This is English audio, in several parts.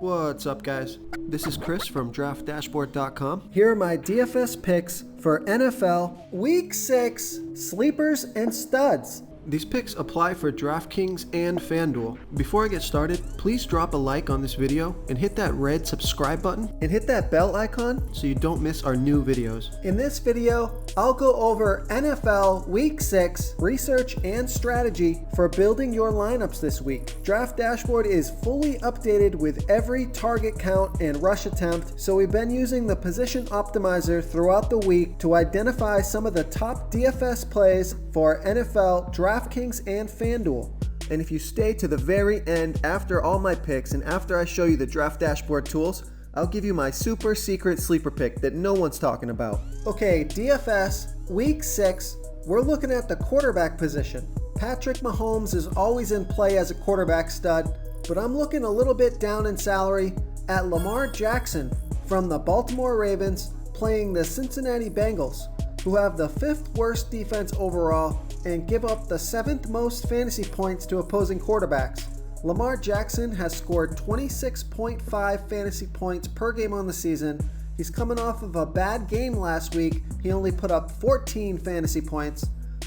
What's up, guys? This is Chris from DraftDashboard.com. Here are my DFS picks for NFL Week 6 Sleepers and Studs. These picks apply for DraftKings and FanDuel. Before I get started, please drop a like on this video and hit that red subscribe button And hit that bell icon so you don't miss our new videos. In this video, I'll go over NFL Week 6 research and strategy for building your lineups this week. Draft Dashboard is fully updated with every target count and rush attempt, so we've been using the position optimizer throughout the week to identify some of the top DFS plays for NFL, DraftKings, and FanDuel. And if you stay to the very end after all my picks and after I show you the Draft Dashboard tools, I'll give you my super secret sleeper pick that no one's talking about. Okay, DFS Week 6, we're looking at the quarterback position. Patrick Mahomes is always in play as a quarterback stud, but I'm looking a little bit down in salary at Lamar Jackson from the Baltimore Ravens playing the Cincinnati Bengals, who have the 5th worst defense overall and give up the 7th most fantasy points to opposing quarterbacks. Lamar Jackson has scored 26.5 fantasy points per game on the season. He's coming off of a bad game last week. He only put up 14 fantasy points.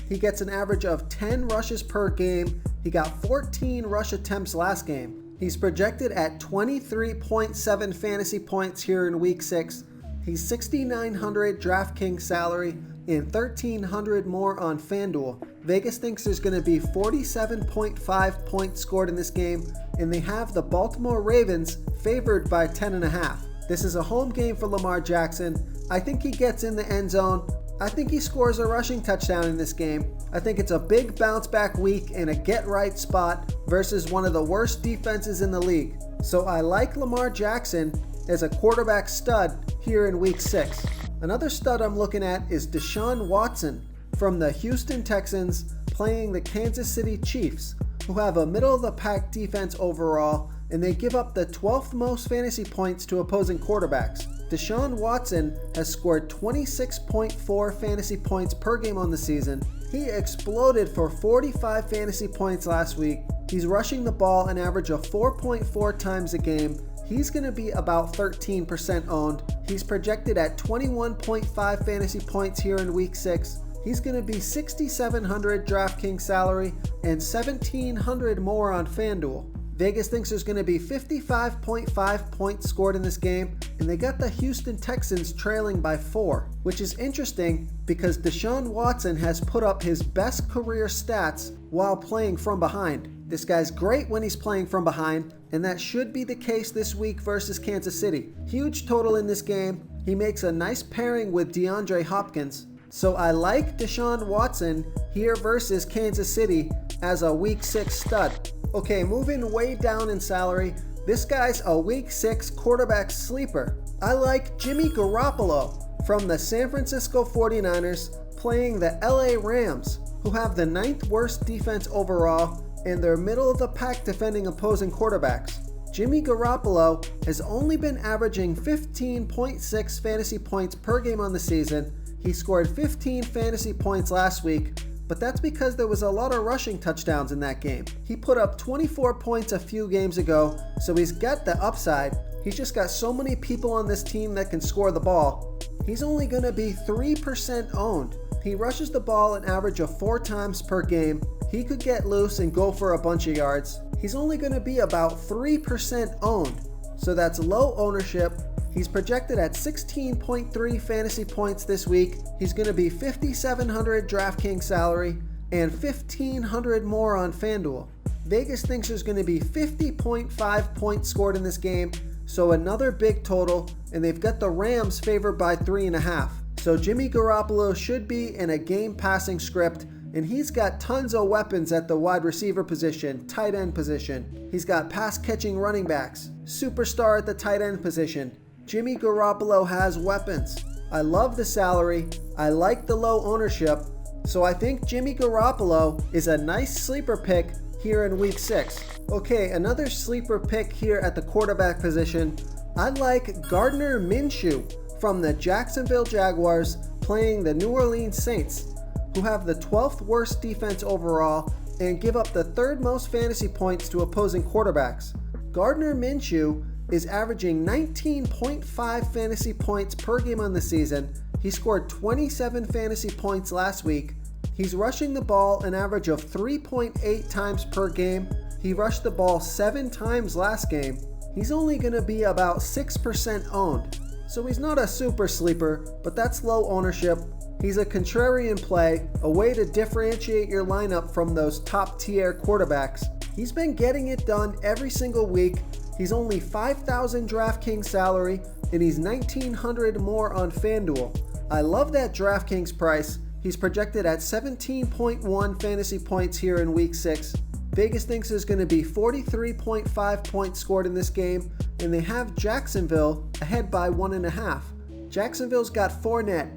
He gets an average of 10 rushes per game. He got 14 rush attempts last game. He's projected at 23.7 fantasy points here in Week 6. He's $6,900 DraftKings salary and $1,300 more on FanDuel. Vegas thinks there's going to be 47.5 points scored in this game, and they have the Baltimore Ravens favored by 10.5. This is a home game for Lamar Jackson. I think he gets in the end zone. I think he scores a rushing touchdown in this game. I think it's a big bounce back week and a get right spot versus one of the worst defenses in the league. So I like Lamar Jackson as a quarterback stud here in Week 6. Another stud I'm looking at is Deshaun Watson from the Houston Texans playing the Kansas City Chiefs, who have a middle-of-the-pack defense overall, and they give up the 12th most fantasy points to opposing quarterbacks. Deshaun Watson has scored 26.4 fantasy points per game on the season. He exploded for 45 fantasy points last week. He's rushing the ball an average of 4.4 times a game. He's going to be about 13% owned. He's projected at 21.5 fantasy points here in Week 6. He's going to be $6,700 DraftKings salary and $1,700 more on FanDuel. Vegas thinks there's going to be 55.5 points scored in this game, and they got the Houston Texans trailing by 4, which is interesting because Deshaun Watson has put up his best career stats while playing from behind. This guy's great when he's playing from behind, and that should be the case this week versus Kansas City. Huge total in this game. He makes a nice pairing with DeAndre Hopkins. So I like Deshaun Watson here versus Kansas City as a Week 6 stud. Okay, moving way down in salary, this guy's a Week 6 quarterback sleeper. I like Jimmy Garoppolo from the San Francisco 49ers playing the LA Rams, who have the 9th worst defense overall and they're middle of the pack defending opposing quarterbacks. Jimmy Garoppolo has only been averaging 15.6 fantasy points per game on the season. He scored 15 fantasy points last week, but that's because there was a lot of rushing touchdowns in that game. He put up 24 points a few games ago, so he's got the upside. He's just got so many people on this team that can score the ball. He's only going to be 3% owned. He rushes the ball an average of 4 times per game. He could get loose and go for a bunch of yards. He's only going to be about 3% owned, so that's low ownership. He's projected at 16.3 fantasy points this week. He's going to be $5,700 DraftKings salary and $1,500 more on FanDuel. Vegas thinks there's going to be 50.5 points scored in this game, so another big total, and they've got the Rams favored by 3.5. So Jimmy Garoppolo should be in a game passing script, and he's got tons of weapons at the wide receiver position, tight end position. He's got pass catching running backs, superstar at the tight end position. Jimmy Garoppolo has weapons. I love the salary. I like the low ownership. So I think Jimmy Garoppolo is a nice sleeper pick here in Week 6. Okay, another sleeper pick here at the quarterback position. I like Gardner Minshew from the Jacksonville Jaguars playing the New Orleans Saints, who have the 12th worst defense overall and give up the 3rd most fantasy points to opposing quarterbacks. Gardner Minshew is averaging 19.5 fantasy points per game on the season. He scored 27 fantasy points last week. He's rushing the ball an average of 3.8 times per game. He rushed the ball 7 times last game. He's only going to be about 6% owned. So he's not a super sleeper, but that's low ownership. He's a contrarian play, a way to differentiate your lineup from those top tier quarterbacks. He's been getting it done every single week. He's only $5,000 DraftKings salary, and he's $1,900 more on FanDuel. I love that DraftKings price. He's projected at 17.1 fantasy points here in week 6. Vegas thinks there's going to be 43.5 points scored in this game, and they have Jacksonville ahead by 1.5. Jacksonville's got Fournette,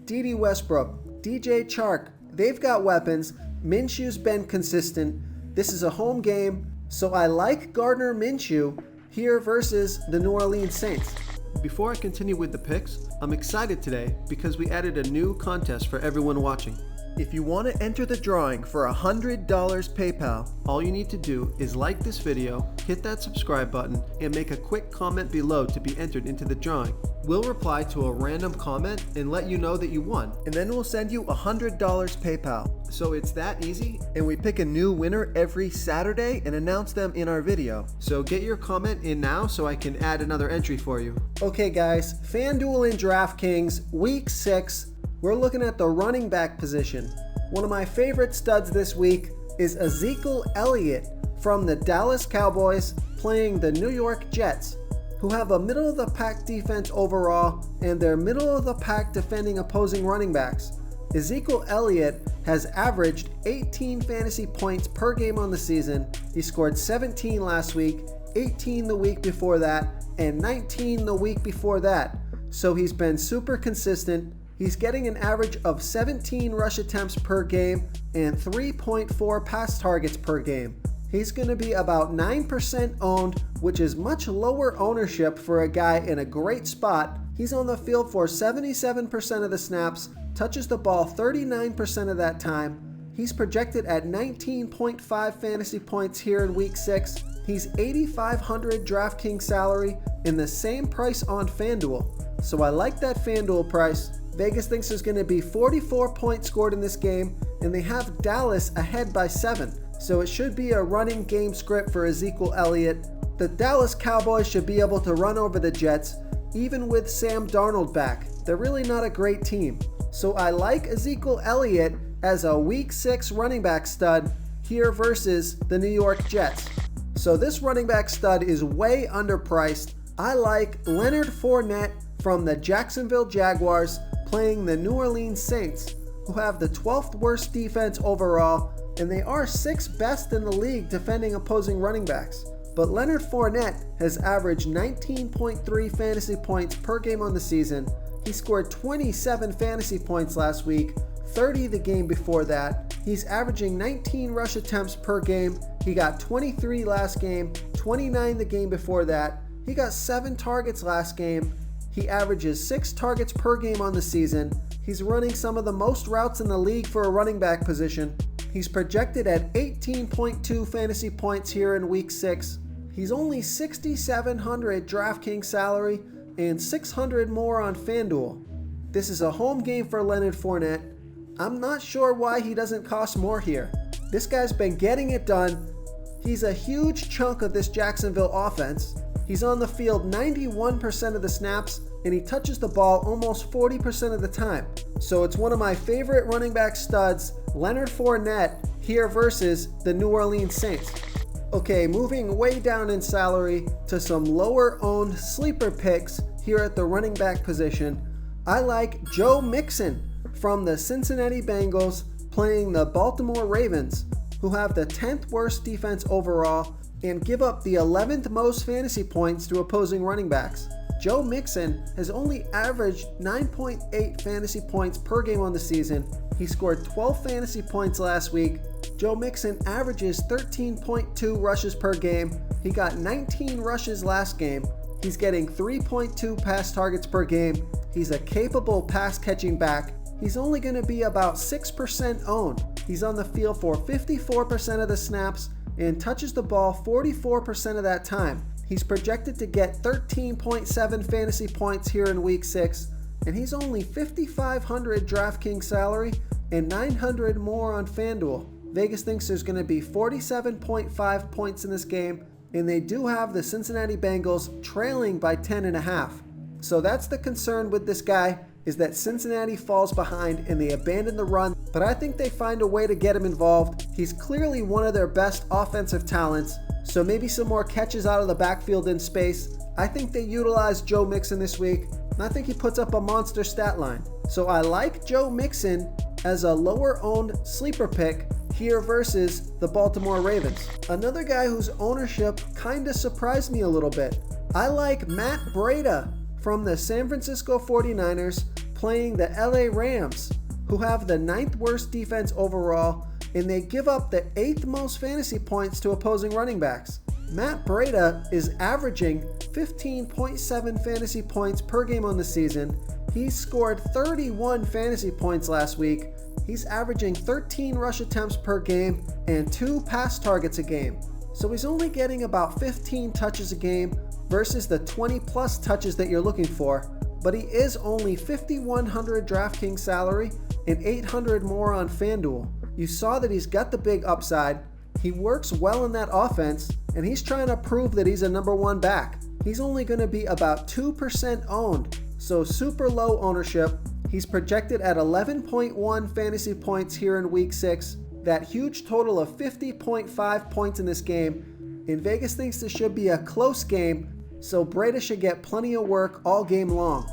D.D. Westbrook, DJ Chark. They've got weapons. Minshew's been consistent. This is a home game, so I like Gardner Minshew here versus the New Orleans Saints. Before I continue with the picks, I'm excited today because we added a new contest for everyone watching. If you want to enter the drawing for $100 PayPal, all you need to do is like this video, hit that subscribe button, and make a quick comment below to be entered into the drawing. We'll reply to a random comment and let you know that you won, and then we'll send you $100 PayPal. So it's that easy, and we pick a new winner every Saturday and announce them in our video. So get your comment in now so I can add another entry for you. Okay guys, FanDuel and DraftKings, week 6. We're looking at the running back position. One of my favorite studs this week is Ezekiel Elliott from the Dallas Cowboys playing the New York Jets, who have a middle-of-the-pack defense overall, and they're middle-of-the-pack defending opposing running backs. Ezekiel Elliott has averaged 18 fantasy points per game on the season. He scored 17 last week, 18 the week before that, and 19 the week before that. So he's been super consistent. He's getting an average of 17 rush attempts per game and 3.4 pass targets per game. He's going to be about 9% owned, which is much lower ownership for a guy in a great spot. He's on the field for 77% of the snaps, touches the ball 39% of that time. He's projected at 19.5 fantasy points here in week 6. He's $8,500 DraftKings salary and the same price on FanDuel. So I like that FanDuel price. Vegas thinks there's going to be 44 points scored in this game, and they have Dallas ahead by 7. So it should be a running game script for Ezekiel Elliott. The Dallas Cowboys should be able to run over the Jets, even with Sam Darnold back. They're really not a great team. So I like Ezekiel Elliott as a week 6 running back stud here versus the New York Jets. So this running back stud is way underpriced. I like Leonard Fournette from the Jacksonville Jaguars playing the New Orleans Saints, who have the 12th worst defense overall, and they are 6th best in the league defending opposing running backs. But Leonard Fournette has averaged 19.3 fantasy points per game on the season. He scored 27 fantasy points last week, 30 the game before that. He's averaging 19 rush attempts per game. He got 23 last game, 29 the game before that. He got 7 targets last game. He averages 6 targets per game on the season. He's running some of the most routes in the league for a running back position. He's projected at 18.2 fantasy points here in week 6. He's only $6,700 DraftKings salary and $600 more on FanDuel. This is a home game for Leonard Fournette. I'm not sure why he doesn't cost more here. This guy's been getting it done. He's a huge chunk of this Jacksonville offense. He's on the field 91% of the snaps, and he touches the ball almost 40% of the time. So it's one of my favorite running back studs, Leonard Fournette, here versus the New Orleans Saints. Okay, moving way down in salary to some lower owned sleeper picks here at the running back position. I like Joe Mixon from the Cincinnati Bengals playing the Baltimore Ravens, who have the 10th worst defense overall and give up the 11th most fantasy points to opposing running backs. Joe Mixon has only averaged 9.8 fantasy points per game on the season. He scored 12 fantasy points last week. Joe Mixon averages 13.2 rushes per game. He got 19 rushes last game. He's getting 3.2 pass targets per game. He's a capable pass catching back. He's only going to be about 6% owned. He's on the field for 54% of the snaps and touches the ball 44% of that time. He's projected to get 13.7 fantasy points here in week 6, and he's only $5,500 DraftKings salary and $900 more on FanDuel. Vegas thinks there's going to be 47.5 points in this game, and they do have the Cincinnati Bengals trailing by 10.5. So that's the concern with this guy, is that Cincinnati falls behind and they abandon the run, but I think they find a way to get him involved. He's clearly one of their best offensive talents, so maybe some more catches out of the backfield in space. I think they utilize Joe Mixon this week, and I think he puts up a monster stat line. So I like Joe Mixon as a lower owned sleeper pick here versus the Baltimore Ravens. Another guy whose ownership kinda surprised me a little bit. I like Matt Breida from the San Francisco 49ers playing the LA Rams, who have the 9th worst defense overall, and they give up the 8th most fantasy points to opposing running backs. Matt Breida is averaging 15.7 fantasy points per game on the season. He scored 31 fantasy points last week. He's averaging 13 rush attempts per game and 2 pass targets a game. So he's only getting about 15 touches a game versus the 20 plus touches that you're looking for, but he is only $5,100 DraftKings salary and $800 more on FanDuel. You saw that he's got the big upside, he works well in that offense, and he's trying to prove that he's a number 1 back. He's only going to be about 2% owned, so super low ownership. He's projected at 11.1 fantasy points here in week 6, that huge total of 50.5 points in this game. And Vegas thinks this should be a close game, so Breida should get plenty of work all game long.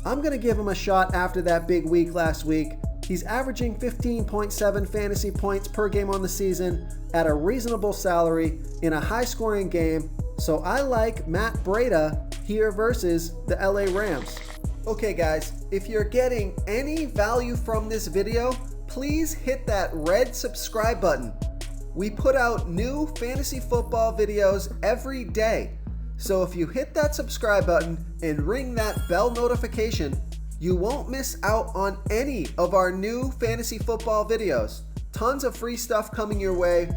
I'm going to give him a shot after that big week last week. He's averaging 15.7 fantasy points per game on the season at a reasonable salary in a high-scoring game, so I like Matt Breida here versus the LA Rams. Okay guys, if you're getting any value from this video, please hit that red subscribe button. We put out new fantasy football videos every day. So if you hit that subscribe button and ring that bell notification, you won't miss out on any of our new fantasy football videos. Tons of free stuff coming your way.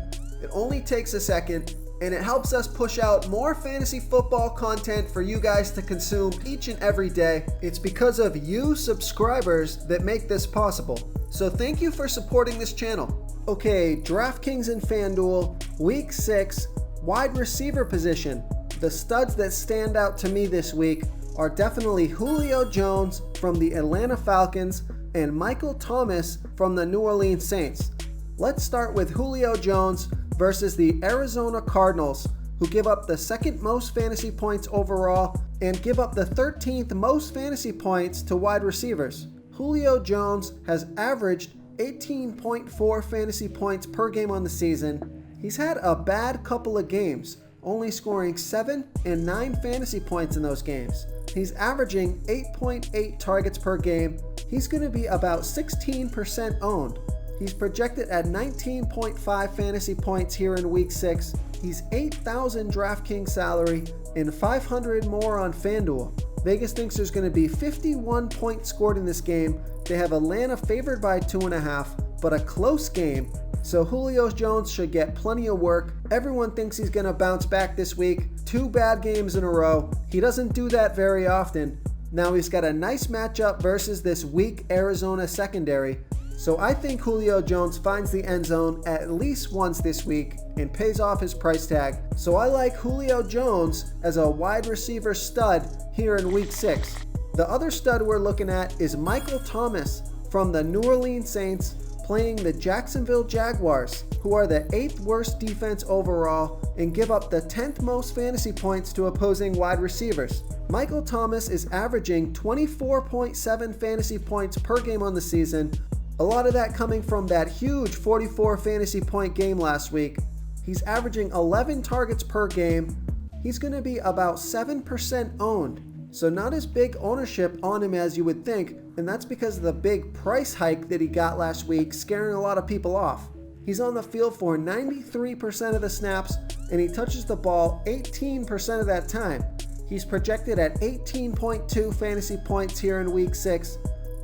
It only takes a second, and it helps us push out more fantasy football content for you guys to consume each and every day. It's because of you subscribers that make this possible. So thank you for supporting this channel. Okay, DraftKings and FanDuel, week 6, wide receiver position. The studs that stand out to me this week are definitely Julio Jones from the Atlanta Falcons and Michael Thomas from the New Orleans Saints. Let's start with Julio Jones versus the Arizona Cardinals, who give up the 2nd most fantasy points overall and give up the 13th most fantasy points to wide receivers. Julio Jones has averaged 18.4 fantasy points per game on the season. He's had a bad couple of games, only scoring 7 and 9 fantasy points in those games. He's averaging 8.8 targets per game. He's going to be about 16% owned. He's projected at 19.5 fantasy points here in week 6. He's $8,000 DraftKings salary and $500 more on FanDuel. Vegas thinks there's going to be 51 points scored in this game. They have Atlanta favored by 2.5, but a close game. So Julio Jones should get plenty of work. Everyone thinks he's going to bounce back this week. 2 bad games in a row. He doesn't do that very often. Now he's got a nice matchup versus this weak Arizona secondary. So I think Julio Jones finds the end zone at least once this week and pays off his price tag. So I like Julio Jones as a wide receiver stud here in week 6. The other stud we're looking at is Michael Thomas from the New Orleans Saints playing the Jacksonville Jaguars, who are the 8th worst defense overall and give up the 10th most fantasy points to opposing wide receivers. Michael Thomas is averaging 24.7 fantasy points per game on the season, a lot of that coming from that huge 44 fantasy point game last week. He's averaging 11 targets per game. He's going to be about 7% owned. So not as big ownership on him as you would think, and that's because of the big price hike that he got last week, scaring a lot of people off. He's on the field for 93% of the snaps, and he touches the ball 18% of that time. He's projected at 18.2 fantasy points here in week 6.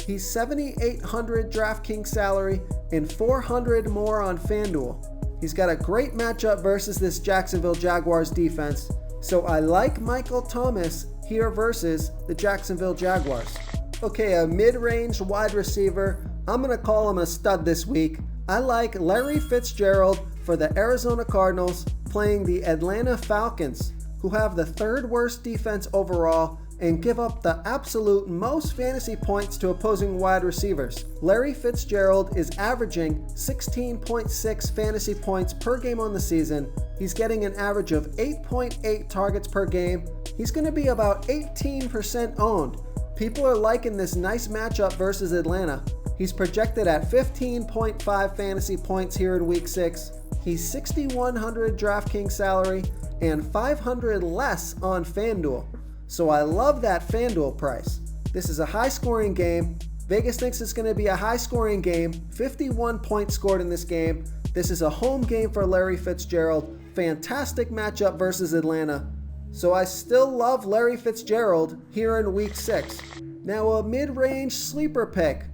He's $7,800 DraftKings salary and $400 more on FanDuel. He's got a great matchup versus this Jacksonville Jaguars defense. So I like Michael Thomas here versus the Jacksonville Jaguars. Okay, a mid-range wide receiver. I'm going to call him a stud this week. I like Larry Fitzgerald for the Arizona Cardinals playing the Atlanta Falcons, who have the third worst defense overall and give up the absolute most fantasy points to opposing wide receivers. Larry Fitzgerald is averaging 16.6 fantasy points per game on the season. He's getting an average of 8.8 targets per game. He's going to be about 18% owned. People are liking this nice matchup versus Atlanta. He's projected at 15.5 fantasy points here in week 6. He's 6,100 DraftKings salary and 500 less on FanDuel. So I love that FanDuel price. This is a high-scoring game. Vegas thinks it's going to be a high-scoring game. 51 points scored in this game. This is a home game for Larry Fitzgerald. Fantastic matchup versus Atlanta. So I still love Larry Fitzgerald here in week 6. Now a mid-range sleeper pick.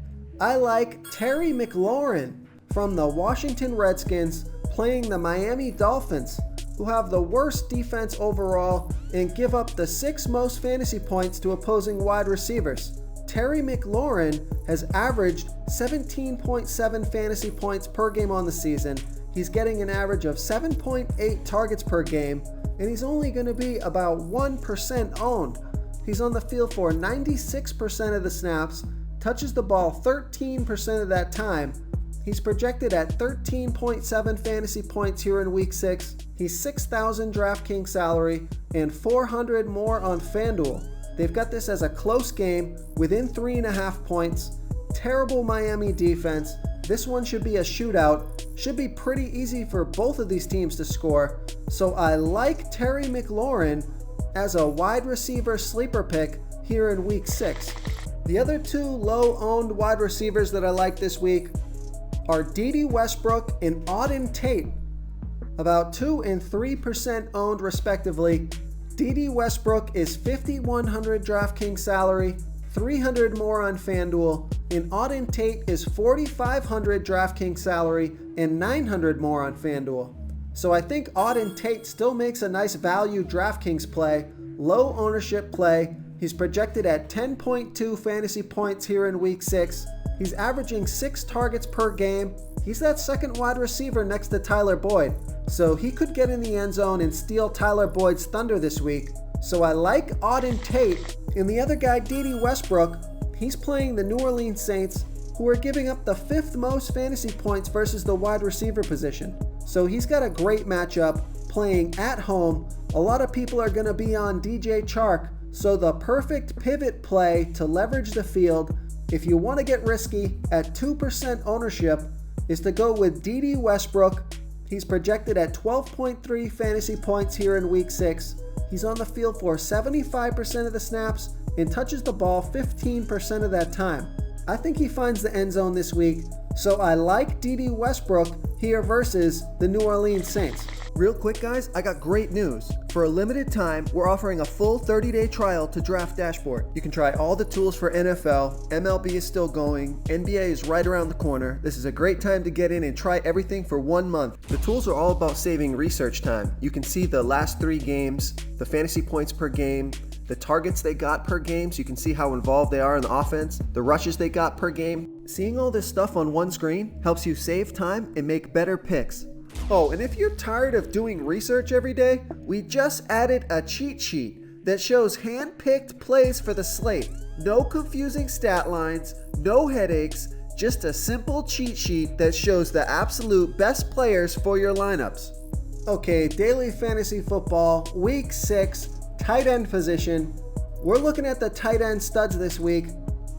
I like Terry McLaurin from the Washington Redskins playing the Miami Dolphins, who have the worst defense overall and give up the 6th most fantasy points to opposing wide receivers. Terry McLaurin has averaged 17.7 fantasy points per game on the season. He's getting an average of 7.8 targets per game, and he's only going to be about 1% owned. He's on the field for 96% of the snaps, touches the ball 13% of that time. He's projected at 13.7 fantasy points here in week 6. He's 6,000 DraftKings salary and 400 more on FanDuel. They've got this as a close game within 3.5 points. Terrible Miami defense. This one should be a shootout. Should be pretty easy for both of these teams to score. So I like Terry McLaurin as a wide receiver sleeper pick here in week 6. The other two low-owned wide receivers that I like this week are Westbrook and Auden Tate, about 2 and 3% owned respectively. Westbrook is 5,100 DraftKings salary, 300 more on FanDuel, and Auden Tate is 4,500 DraftKings salary and 900 more on FanDuel. So I think Auden Tate still makes a nice value DraftKings play, low ownership play. He's projected at 10.2 fantasy points here in week 6. He's averaging 6 targets per game. He's that second wide receiver next to Tyler Boyd. So he could get in the end zone and steal Tyler Boyd's thunder this week. So I like Auden Tate. And the other guy, Westbrook, he's playing the New Orleans Saints, who are giving up the 5th most fantasy points versus the wide receiver position. So he's got a great matchup playing at home. A lot of people are going to be on DJ Chark. So the perfect pivot play to leverage the field, if you want to get risky at 2% ownership, is to go with Westbrook. He's projected at 12.3 fantasy points here in week 6. He's on the field for 75% of the snaps and touches the ball 15% of that time. I think he finds the end zone this week, so I like Westbrook here versus the New Orleans Saints. Real quick, guys, I got great news. For a limited time, we're offering a full 30-day trial to Draft Dashboard. You can try all the tools for NFL, MLB is still going, NBA is right around the corner. This is a great time to get in and try everything for 1 month. The tools are all about saving research time. You can see the last 3 games, the fantasy points per game, the targets they got per game, so you can see how involved they are in the offense, the rushes they got per game. Seeing all this stuff on one screen helps you save time and make better picks. Oh, and if you're tired of doing research every day, we just added a cheat sheet that shows hand-picked plays for the slate. No confusing stat lines, no headaches, just a simple cheat sheet that shows the absolute best players for your lineups. Okay, daily fantasy football, week 6, tight end position. We're looking at the tight end studs this week,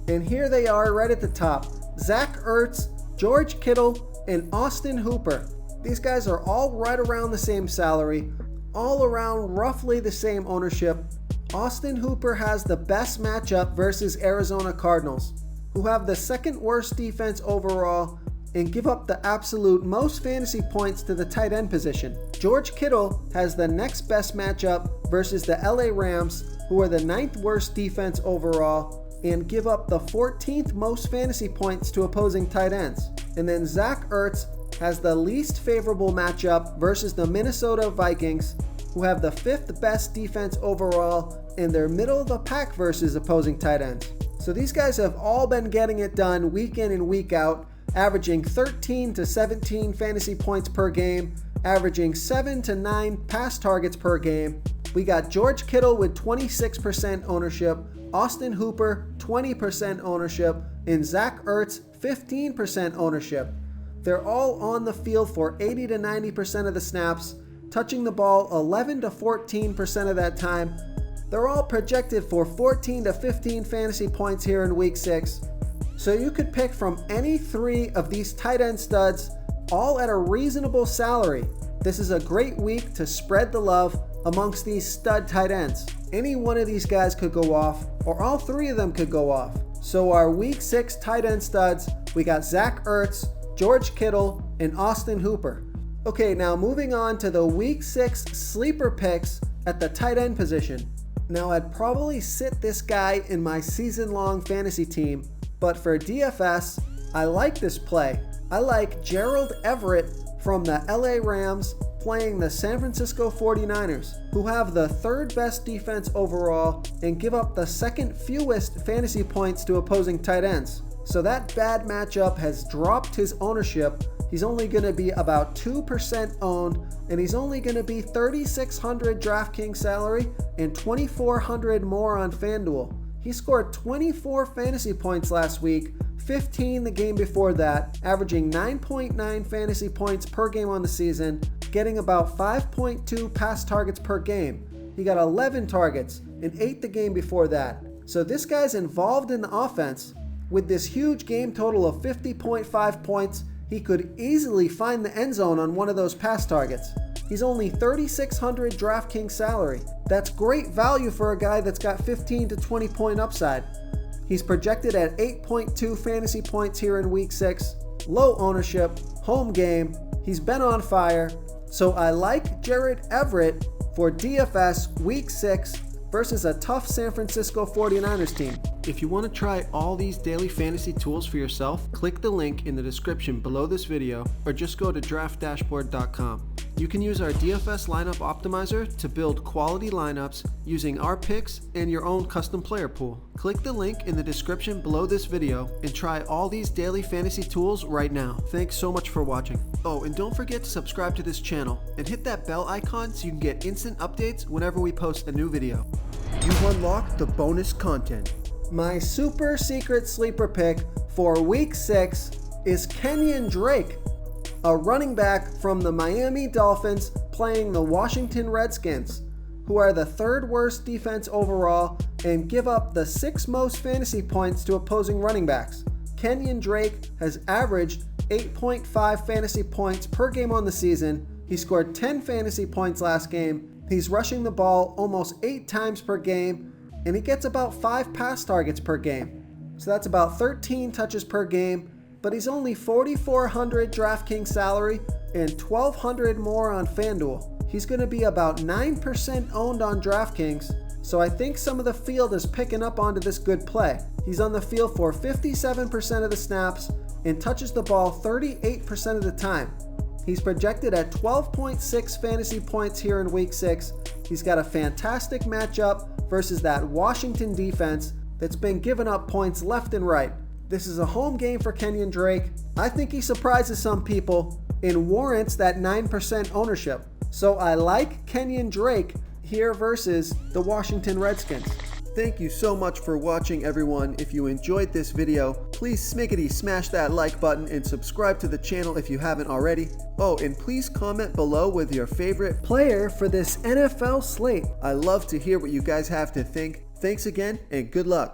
and here they are right at the top. Zach Ertz, George Kittle, and Austin Hooper. These guys are all right around the same salary, all around roughly the same ownership. Austin Hooper has the best matchup versus Arizona Cardinals, who have the second worst defense overall and give up the absolute most fantasy points to the tight end position. George Kittle has the next best matchup versus the LA Rams, who are the 9th worst defense overall and give up the 14th most fantasy points to opposing tight ends. And then Zach Ertz has the least favorable matchup versus the Minnesota Vikings, who have the 5th best defense overall, and they're middle of the pack versus opposing tight ends. So these guys have all been getting it done week in and week out, averaging 13 to 17 fantasy points per game, averaging 7 to 9 pass targets per game. We got George Kittle with 26% ownership, Austin Hooper 20% ownership, and Zach Ertz 15% ownership. They're all on the field for 80 to 90% of the snaps, touching the ball 11 to 14% of that time. They're all projected for 14 to 15 fantasy points here in week 6. So you could pick from any 3 of these tight end studs, all at a reasonable salary. This is a great week to spread the love amongst these stud tight ends. Any one of these guys could go off, or all 3 of them could go off. So our week 6 tight end studs, we got Zach Ertz, George Kittle, and Austin Hooper. Okay, now moving on to the week 6 sleeper picks at the tight end position. Now I'd probably sit this guy in my season-long fantasy team, but for DFS, I like this play. I like Gerald Everett from the LA Rams playing the San Francisco 49ers, who have the 3rd best defense overall and give up the 2nd fewest fantasy points to opposing tight ends. So that bad matchup has dropped his ownership. He's only going to be about 2% owned, and he's only going to be $3,600 DraftKings salary and $2,400 more on FanDuel. He scored 24 fantasy points last week, 15 the game before that, averaging 9.9 fantasy points per game on the season, getting about 5.2 pass targets per game. He got 11 targets and 8 the game before that. So this guy's involved in the offense. With this huge game total of 50.5 points, he could easily find the end zone on one of those pass targets. He's only $3,600 DraftKings salary. That's great value for a guy that's got 15 to 20 point upside. He's projected at 8.2 fantasy points here in week 6. Low ownership, home game. He's been on fire. So I like Gerald Everett for DFS week 6 versus a tough San Francisco 49ers team. If you want to try all these daily fantasy tools for yourself, click the link in the description below this video or just go to draftdashboard.com. You can use our DFS lineup optimizer to build quality lineups using our picks and your own custom player pool. Click the link in the description below this video and try all these daily fantasy tools right now. Thanks so much for watching. Oh, and don't forget to subscribe to this channel and hit that bell icon so you can get instant updates whenever we post a new video. You've unlocked the bonus content. My super secret sleeper pick for week 6 is Kenyon Drake, a running back from the Miami Dolphins playing the Washington Redskins, who are the 3rd worst defense overall and give up the 6th most fantasy points to opposing running backs. Kenyon Drake has averaged 8.5 fantasy points per game on the season. He scored 10 fantasy points last game. He's rushing the ball almost 8 times per game, and he gets about 5 pass targets per game. So that's about 13 touches per game, but he's only $4,400 DraftKings salary and $1,200 more on FanDuel. He's going to be about 9% owned on DraftKings, so I think some of the field is picking up onto this good play. He's on the field for 57% of the snaps and touches the ball 38% of the time. He's projected at 12.6 fantasy points here in week 6. He's got a fantastic matchup versus that Washington defense that's been giving up points left and right. This is a home game for Kenyon Drake. I think he surprises some people and warrants that 9% ownership. So I like Kenyon Drake here versus the Washington Redskins. Thank you so much for watching, everyone. If you enjoyed this video, please smiggity smash that like button and subscribe to the channel if you haven't already. Oh, and please comment below with your favorite player for this NFL slate. I love to hear what you guys have to think. Thanks again and good luck.